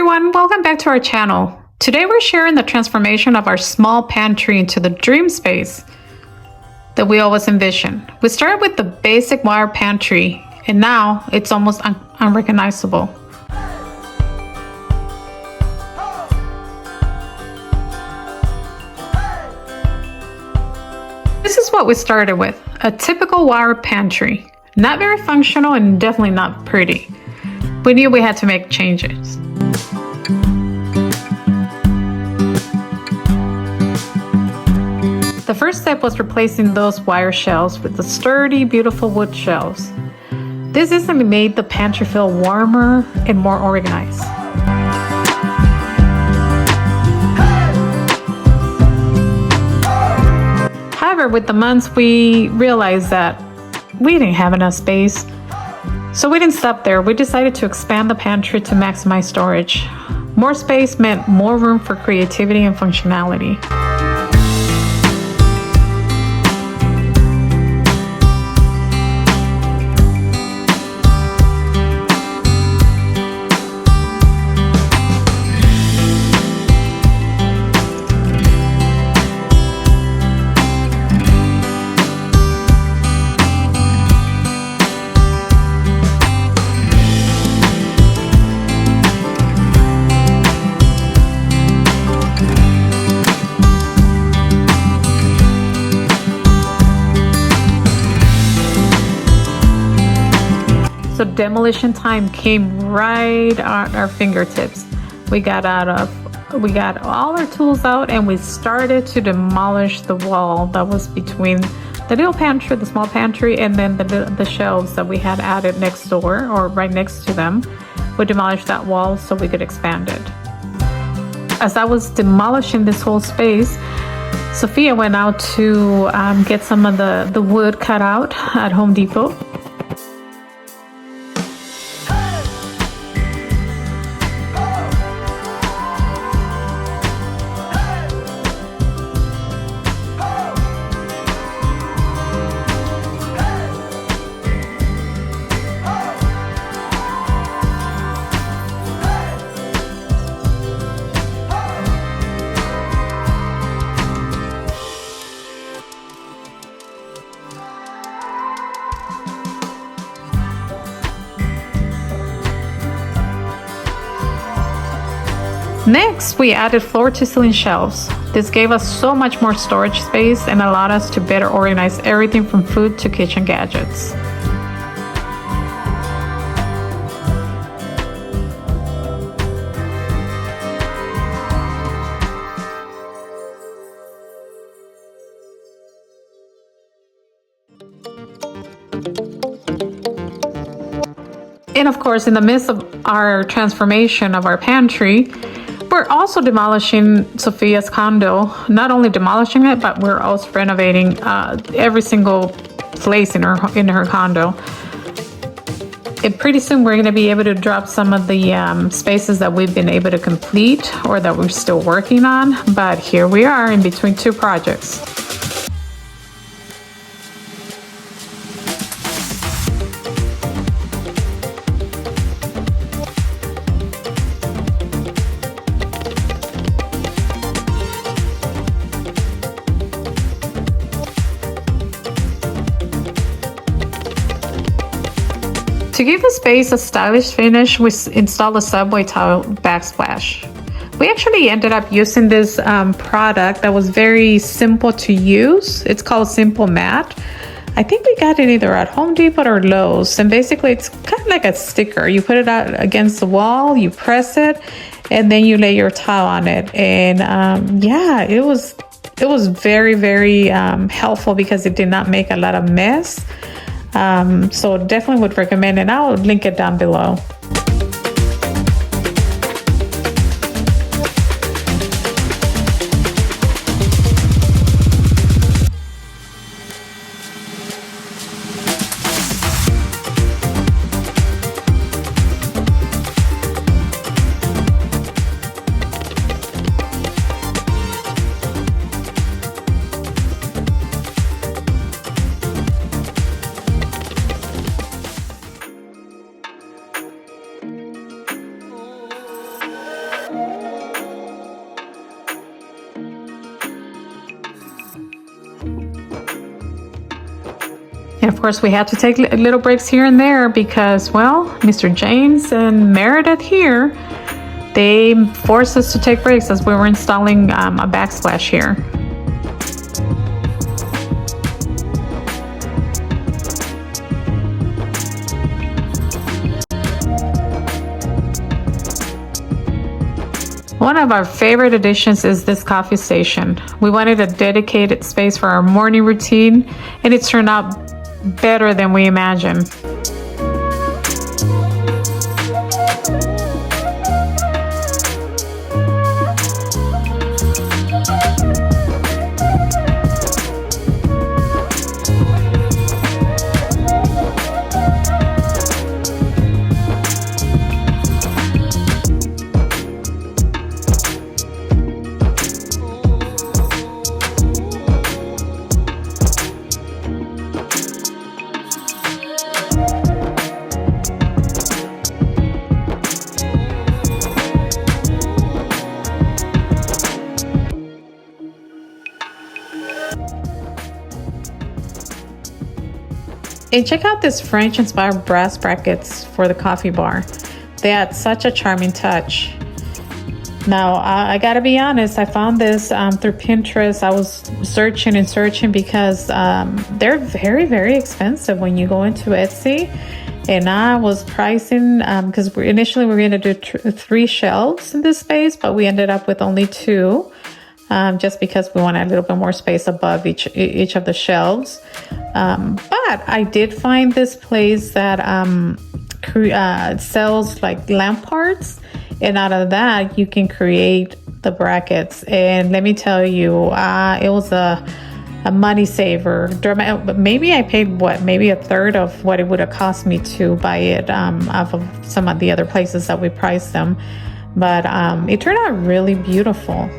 everyone, welcome back to our channel. Today we're sharing the transformation of our small pantry into the dream space that we always envisioned. We started with the basic wire pantry and now it's almost unrecognizable. This is what we started with, a typical wire pantry. Not very functional and definitely not pretty. We knew we had to make changes. The first step was replacing those wire shelves with the sturdy, beautiful wood shelves. This instantly made the pantry feel warmer and more organized. However, with the months, we realized that we didn't have enough space. So we didn't stop there. We decided to expand the pantry to maximize storage. More space meant more room for creativity and functionality. So demolition time came right at our fingertips. We got all our tools out and we started to demolish the wall that was between the little pantry, the small pantry, and then the shelves that we had added next door or right next to them. We demolished that wall so we could expand it. As I was demolishing this whole space, Sophia went out to get some of the wood cut out at Home Depot. Next, we added floor-to-ceiling shelves. This gave us so much more storage space and allowed us to better organize everything from food to kitchen gadgets. And of course, in the midst of our transformation of our pantry, we're also demolishing Sophia's condo. Not only demolishing it, but we're also renovating every single place in her condo. And pretty soon we're going to be able to drop some of the spaces that we've been able to complete or that we're still working on. But here we are in between two projects. To give the space a stylish finish, we installed a subway tile backsplash. We actually ended up using this product that was very simple to use. It's called Simple Matte. I think we got it either at Home Depot or Lowe's. And basically it's kind of like a sticker. You put it out against the wall, you press it, and then you lay your tile on it. And yeah, it was very, very helpful because it did not make a lot of mess. So definitely would recommend it. I'll link it down below. And of course, we had to take little breaks here and there because, well, Mr. James and Meredith here, they forced us to take breaks as we were installing a backsplash here. One of our favorite additions is this coffee station. We wanted a dedicated space for our morning routine, and it turned out better than we imagined. And check out this French-inspired brass brackets for the coffee bar. They add such a charming touch. Now, I gotta be honest, I found this through Pinterest. I was searching and searching because they're very, very expensive when you go into Etsy. And I was pricing, because initially we were gonna do 3 shelves in this space, but we ended up with only 2. Just because we wanted a little bit more space above each of the shelves. But I did find this place that sells like lamp parts, and out of that you can create the brackets. And let me tell you, it was a money saver. Maybe I paid maybe a third of what it would have cost me to buy it off of some of the other places that we priced them. But it turned out really beautiful.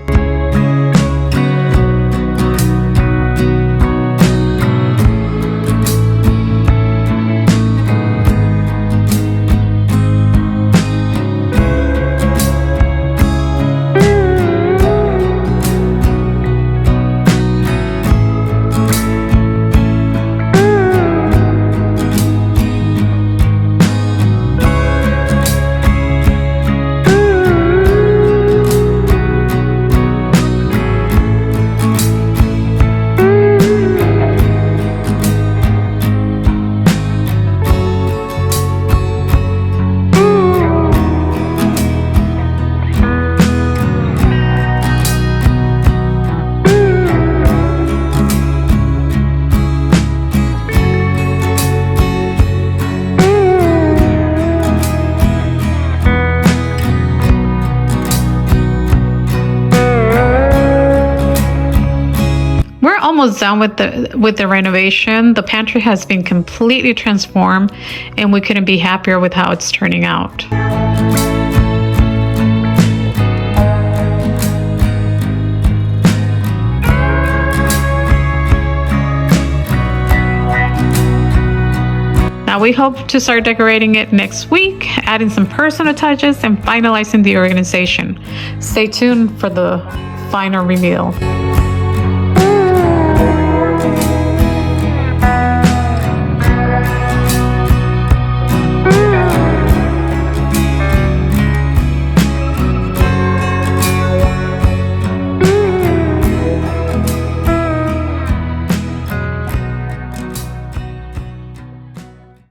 Almost done with the renovation. The pantry has been completely transformed, and we couldn't be happier with how it's turning out. Now we hope to start decorating it next week, adding some personal touches and finalizing the organization. Stay tuned for the final reveal.